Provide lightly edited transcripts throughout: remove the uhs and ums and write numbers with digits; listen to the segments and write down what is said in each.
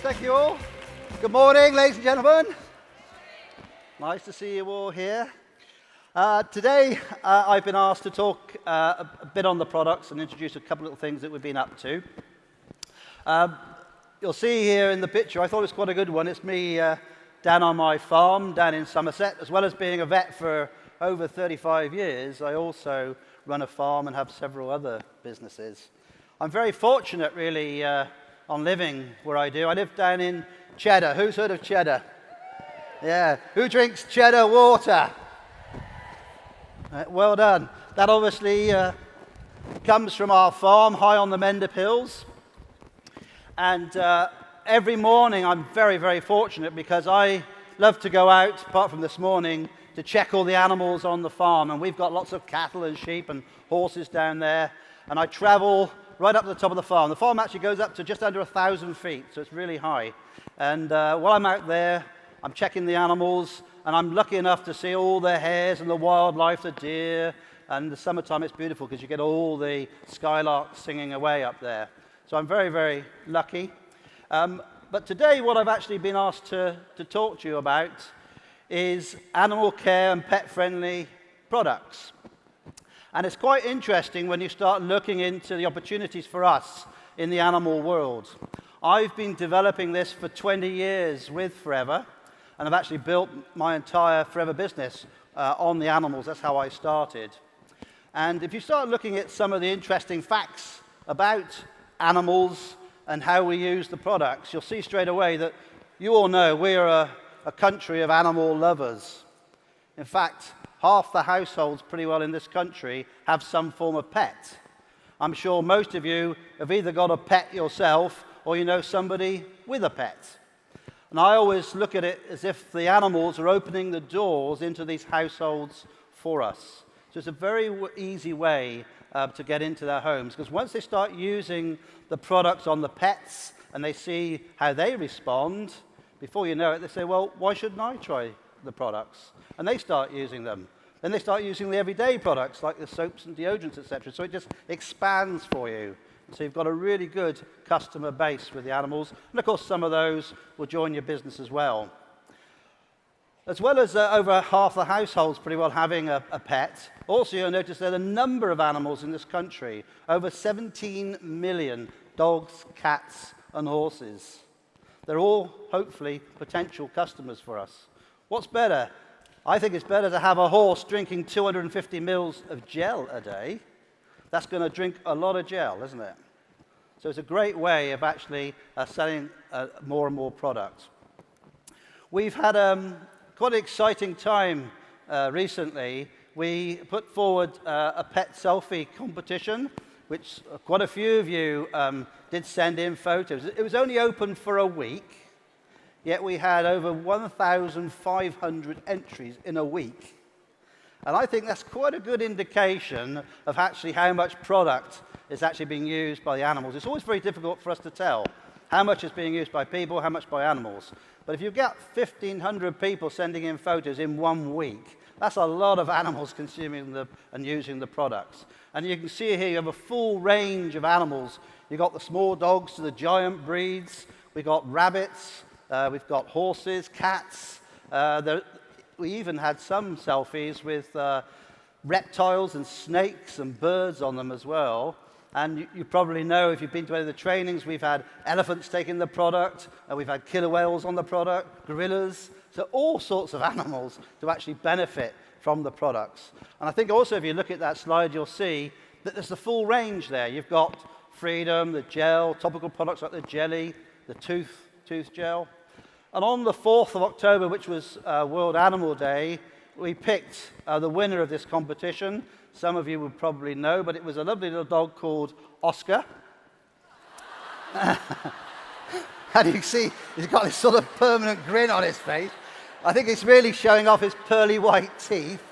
Thank you all. Good morning, ladies and gentlemen. Nice to see you all here. Today, I've been asked to talk a bit on the products and introduce a couple of things that we've been up to. You'll see here in the picture, I thought it was quite a good one. It's me down on my farm down in Somerset. As well as being a vet for over 35 years, I also run a farm and have several other businesses. I'm very fortunate, really, on living where I do. I live down in Cheddar. Who's heard of Cheddar? Yeah. Who drinks Cheddar water? Well done. That obviously comes from our farm high on the Mendip Hills. And every morning I'm very, very fortunate because I love to go out, apart from this morning, to check all the animals on the farm. And we've got lots of cattle and sheep and horses down there. And I travel right up to the top of the farm. The farm actually goes up to just under 1,000 feet, so it's really high. And while I'm out there, I'm checking the animals, and I'm lucky enough to see all the hares and the wildlife, the deer. And in the summertime, it's beautiful because you get all the skylarks singing away up there. So I'm very, very lucky. But today, what I've actually been asked to talk to you about is animal care and pet-friendly products. And it's quite interesting when you start looking into the opportunities for us in the animal world. I've been developing this for 20 years with Forever, and I've actually built my entire Forever business on the animals. That's how I started. And if you start looking at some of the interesting facts about animals and how we use the products, you'll see straight away that you all know we're a country of animal lovers. In fact, half the households pretty well in this country have some form of pet. I'm sure most of you have either got a pet yourself or you know somebody with a pet. And I always look at it as if the animals are opening the doors into these households for us. So it's a very easy way to get into their homes, because once they start using the products on the pets and they see how they respond, before you know it, they say, well, why shouldn't I try the products? And they start using them. Then they start using the everyday products like the soaps and deodorants, etc. So it just expands for you. So you've got a really good customer base with the animals. And of course, some of those will join your business as well. As well as over half the households pretty well having a pet, also you'll notice there are a number of animals in this country. Over 17 million dogs, cats, and horses. They're all, hopefully, potential customers for us. What's better? I think it's better to have a horse drinking 250 mils of gel a day. That's going to drink a lot of gel, isn't it? So it's a great way of actually selling more and more products. We've had quite an exciting time recently. We put forward a pet selfie competition, which quite a few of you did send in photos. It was only open for a week, yet we had over 1,500 entries in a week. And I think that's quite a good indication of actually how much product is actually being used by the animals. It's always very difficult for us to tell how much is being used by people, how much by animals. But if you get 1,500 people sending in photos in 1 week, that's a lot of animals consuming and using the products. And you can see here you have a full range of animals. You've got the small dogs to the giant breeds. We've got rabbits. We've got horses, cats. We even had some selfies with reptiles and snakes and birds on them as well. And you probably know, if you've been to any of the trainings, we've had elephants taking the product, and we've had killer whales on the product, gorillas. So all sorts of animals to actually benefit from the products. And I think also if you look at that slide, you'll see that there's the full range there. You've got Freedom, the gel, topical products like the jelly, the tooth gel. And on the 4th of October, which was World Animal Day, we picked the winner of this competition. Some of you would probably know, but it was a lovely little dog called Oscar. And you can see he's got this sort of permanent grin on his face. I think it's really showing off his pearly white teeth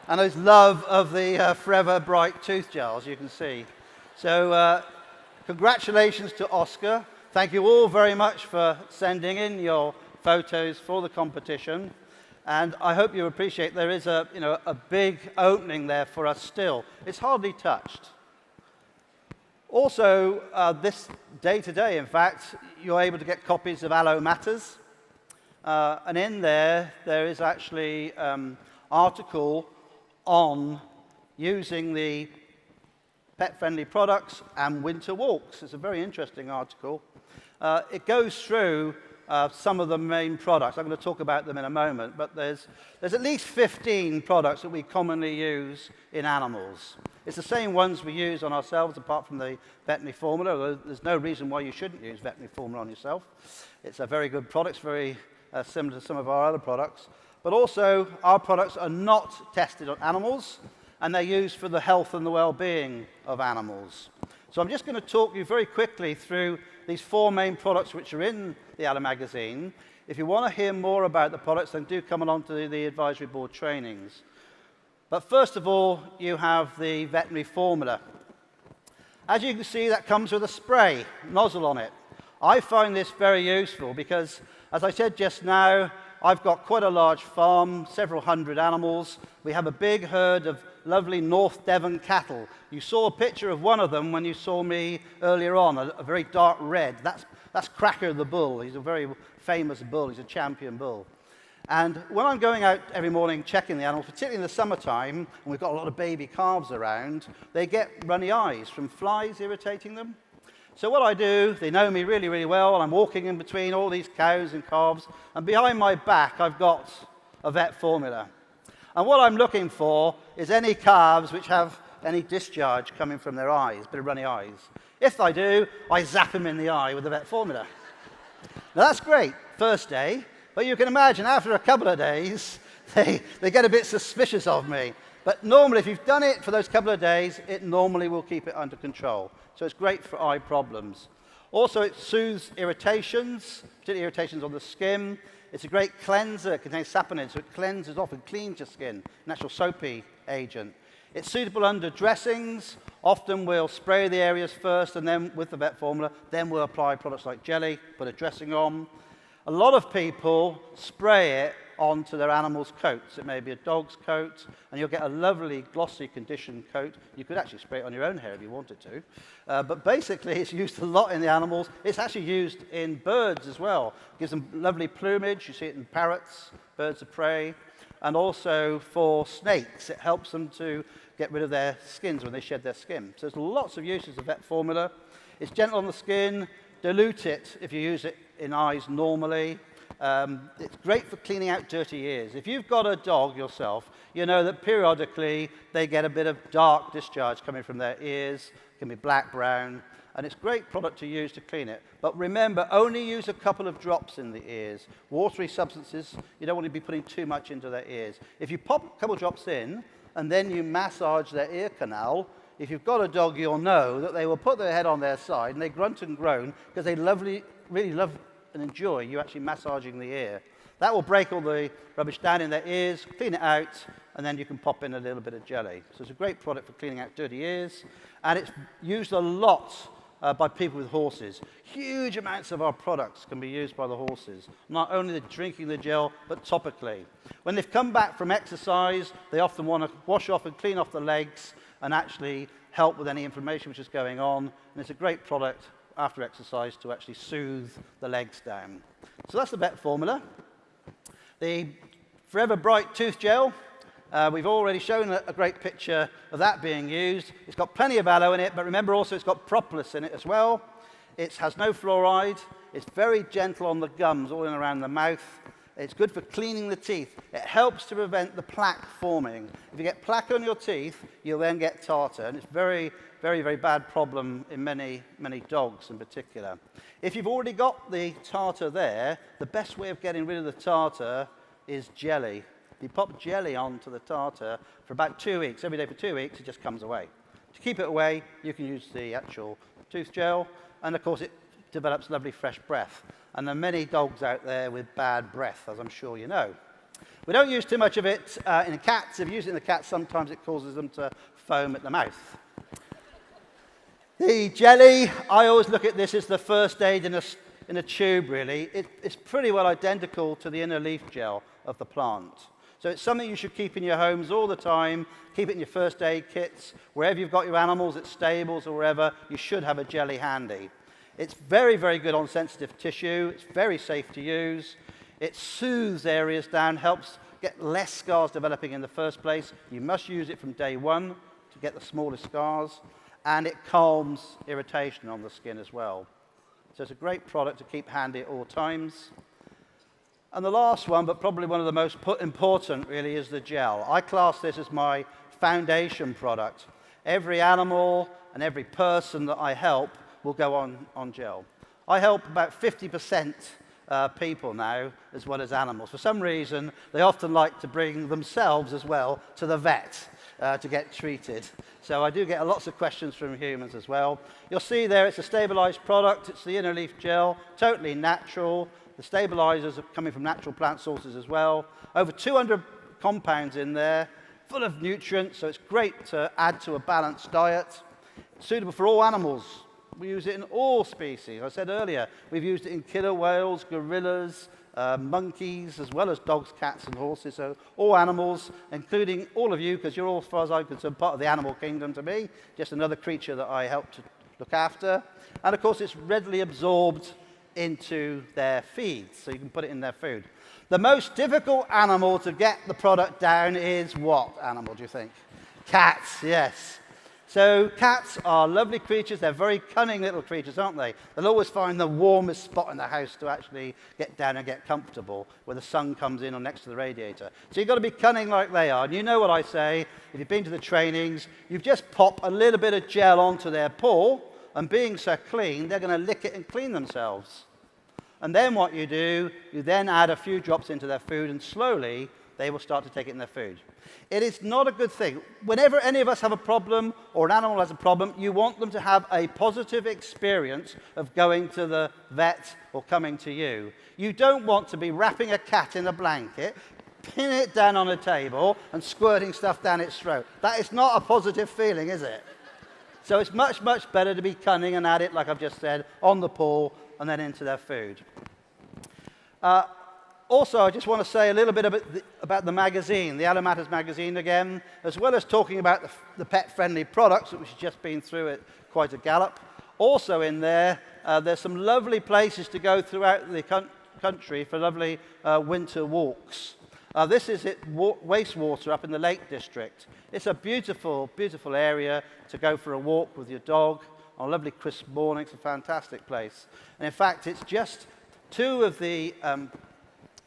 and his love of the Forever Bright tooth gels, you can see. So congratulations to Oscar. Thank you all very much for sending in your photos for the competition. And I hope you appreciate there is a big opening there for us still. It's hardly touched. Also, this day to day, in fact, you're able to get copies of Aloe Matters. And in there is actually article on using the pet-friendly products and winter walks. It's a very interesting article. It goes through some of the main products. I'm going to talk about them in a moment, but there's at least 15 products that we commonly use in animals. It's the same ones we use on ourselves, apart from the veterinary formula, although there's no reason why you shouldn't use veterinary formula on yourself. It's a very good product, it's very similar to some of our other products. But also, our products are not tested on animals, and they're used for the health and the well-being of animals. So I'm just going to talk you very quickly through these 4 main products which are in the Aloe magazine. If you want to hear more about the products, then do come along to the advisory board trainings. But first of all, you have the veterinary formula. As you can see, that comes with a spray nozzle on it. I find this very useful because, as I said just now, I've got quite a large farm, several hundred animals. We have a big herd of lovely North Devon cattle. You saw a picture of one of them when you saw me earlier on, a very dark red. That's Cracker the bull. He's a very famous bull. He's a champion bull. And when I'm going out every morning checking the animals, particularly in the summertime, and we've got a lot of baby calves around, they get runny eyes from flies irritating them. So what I do, they know me really, really well, and I'm walking in between all these cows and calves, and behind my back I've got a vet formula. And what I'm looking for is any calves which have any discharge coming from their eyes, a bit of runny eyes. If I do, I zap them in the eye with the vet formula. Now that's great, first day, but you can imagine after a couple of days, they get a bit suspicious of me. But normally, if you've done it for those couple of days, it normally will keep it under control. So it's great for eye problems. Also, it soothes irritations, particularly irritations on the skin. It's a great cleanser. It contains saponin, so it cleanses off and cleans your skin, natural soapy agent. It's suitable under dressings. Often we'll spray the areas first, and then with the vet formula, then we'll apply products like jelly, put a dressing on. A lot of people spray it onto their animal's coats. It may be a dog's coat, and you'll get a lovely, glossy, conditioned coat. You could actually spray it on your own hair if you wanted to. But basically, it's used a lot in the animals. It's actually used in birds as well. It gives them lovely plumage. You see it in parrots, birds of prey. And also for snakes, it helps them to get rid of their skins when they shed their skin. So there's lots of uses of vet formula. It's gentle on the skin. Dilute it if you use it in eyes normally. It's great for cleaning out dirty ears. If you've got a dog yourself, you know that periodically they get a bit of dark discharge coming from their ears. It can be black, brown, and it's a great product to use to clean it. But remember, only use a couple of drops in the ears. Watery substances, you don't want to be putting too much into their ears. If you pop a couple of drops in, and then you massage their ear canal, if you've got a dog, you'll know that they will put their head on their side, and they grunt and groan because they really love and enjoy you actually massaging the ear. That will break all the rubbish down in their ears, clean it out, and then you can pop in a little bit of jelly. So it's a great product for cleaning out dirty ears, and it's used a lot by people with horses. Huge amounts of our products can be used by the horses, not only drinking the gel, but topically. When they've come back from exercise, they often want to wash off and clean off the legs and actually help with any inflammation which is going on, and it's a great product after exercise to actually soothe the legs down. So that's the vet formula. The Forever Bright Tooth Gel, we've already shown a great picture of that being used. It's got plenty of aloe in it, but remember also it's got propolis in it as well. It has no fluoride. It's very gentle on the gums, all in around the mouth. It's good for cleaning the teeth. It helps to prevent the plaque forming. If you get plaque on your teeth, you'll then get tartar, and it's very, very, very bad problem in many, many dogs in particular. If you've already got the tartar there, the best way of getting rid of the tartar is jelly. You pop jelly onto the tartar for about 2 weeks. Every day for 2 weeks, it just comes away. To keep it away, you can use the actual tooth gel, and of course it develops lovely fresh breath. And there are many dogs out there with bad breath, as I'm sure you know. We don't use too much of it in cats. If you use it in the cats, sometimes it causes them to foam at the mouth. The jelly, I always look at this as the first aid in a tube, really. It's pretty well identical to the inner leaf gel of the plant. So it's something you should keep in your homes all the time. Keep it in your first aid kits. Wherever you've got your animals, at stables or wherever, you should have a jelly handy. It's very, very good on sensitive tissue. It's very safe to use. It soothes areas down, helps get less scars developing in the first place. You must use it from day one to get the smallest scars. And it calms irritation on the skin as well. So it's a great product to keep handy at all times. And the last one, but probably one of the most important really, is the gel. I class this as my foundation product. Every animal and every person that I help will go on gel. I help about 50% people now, as well as animals. For some reason, they often like to bring themselves as well to the vet to get treated. So I do get lots of questions from humans as well. You'll see there it's a stabilized product. It's the inner leaf gel, totally natural. The stabilizers are coming from natural plant sources as well. Over 200 compounds in there, full of nutrients, so it's great to add to a balanced diet. Suitable for all animals. We use it in all species. I said earlier, we've used it in killer whales, gorillas, monkeys, as well as dogs, cats, and horses. So all animals, including all of you, because you're all, as far as I'm concerned, part of the animal kingdom to me, just another creature that I help to look after. And of course, it's readily absorbed into their feeds, so you can put it in their food. The most difficult animal to get the product down is what animal, do you think? Cats, yes. So cats are lovely creatures. They're very cunning little creatures, aren't they? They'll always find the warmest spot in the house to actually get down and get comfortable, where the sun comes in or next to the radiator. So you've got to be cunning like they are. And you know what I say, if you've been to the trainings, you just pop a little bit of gel onto their paw, and being so clean, they're going to lick it and clean themselves. And then what you do, you then add a few drops into their food, and slowly they will start to take it in their food. It is not a good thing. Whenever any of us have a problem or an animal has a problem, you want them to have a positive experience of going to the vet or coming to you. You don't want to be wrapping a cat in a blanket, pin it down on a table, and squirting stuff down its throat. That is not a positive feeling, is it? So it's much, much better to be cunning and add it, like I've just said, on the paw and then into their food. Also, I just want to say a little bit about the magazine, the Aloe Matters magazine again, as well as talking about the pet-friendly products, which we've just been through at quite a gallop. Also in there, there's some lovely places to go throughout the country for lovely winter walks. This is at wastewater up in the Lake District. It's a beautiful, beautiful area to go for a walk with your dog on a lovely crisp morning. It's a fantastic place. And in fact, it's just two of the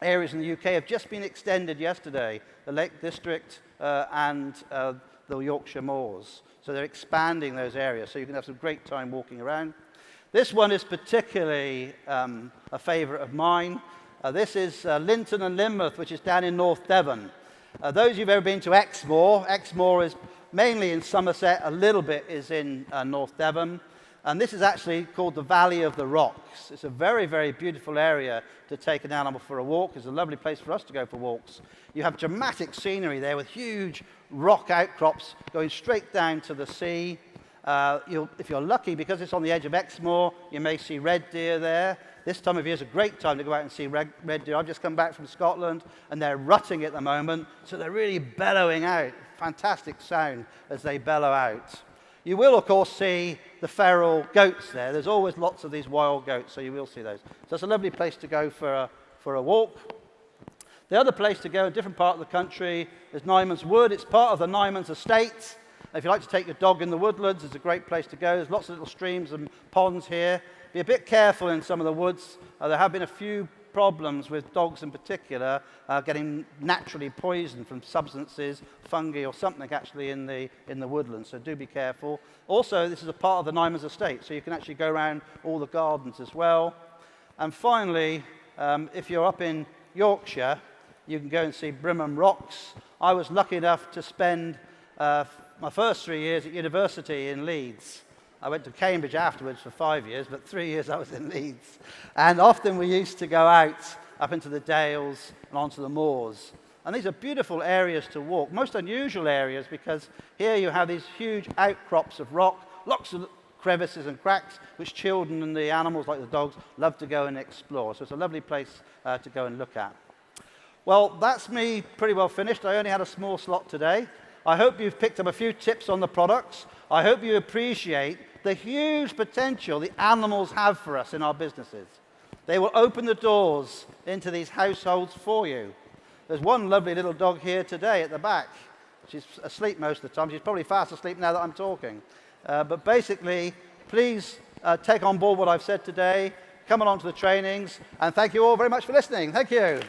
areas in the UK have just been extended yesterday, the Lake District and the Yorkshire Moors. So they're expanding those areas, so you can have some great time walking around. This one is particularly a favourite of mine. This is Linton and Lynmouth, which is down in North Devon. Those who've ever been to Exmoor is mainly in Somerset, a little bit is in North Devon. And this is actually called the Valley of the Rocks. It's a very, very beautiful area to take an animal for a walk. It's a lovely place for us to go for walks. You have dramatic scenery there with huge rock outcrops going straight down to the sea. If you're lucky, because it's on the edge of Exmoor, you may see red deer there. This time of year is a great time to go out and see red deer. I've just come back from Scotland, and they're rutting at the moment, so they're really bellowing out. Fantastic sound as they bellow out. You will, of course, see the feral goats there. There's always lots of these wild goats, so you will see those. So it's a lovely place to go for a walk. The other place to go, a different part of the country, is Nyman's Wood. It's part of the Nyman's estate. If you like to take your dog in the woodlands, it's a great place to go. There's lots of little streams and ponds here. Be a bit careful in some of the woods. There have been a few problems with dogs in particular getting naturally poisoned from substances, fungi or something actually in the woodlands, so do be careful. Also, this is a part of the Nyman's estate, so you can actually go around all the gardens as well. And finally, if you're up in Yorkshire, you can go and see Brimham Rocks. I was lucky enough to spend my first 3 years at university in Leeds. I went to Cambridge afterwards for 5 years, but 3 years I was in Leeds. And often we used to go out up into the dales and onto the moors. And these are beautiful areas to walk, most unusual areas, because here you have these huge outcrops of rock, lots of crevices and cracks, which children and the animals like the dogs love to go and explore. So it's a lovely place to go and look at. Well, that's me pretty well finished. I only had a small slot today. I hope you've picked up a few tips on the products. I hope you appreciate the huge potential the animals have for us in our businesses. They will open the doors into these households for you. There's one lovely little dog here today at the back. She's asleep most of the time. She's probably fast asleep now that I'm talking. But basically, please take on board what I've said today. Come along to the trainings. And thank you all very much for listening. Thank you.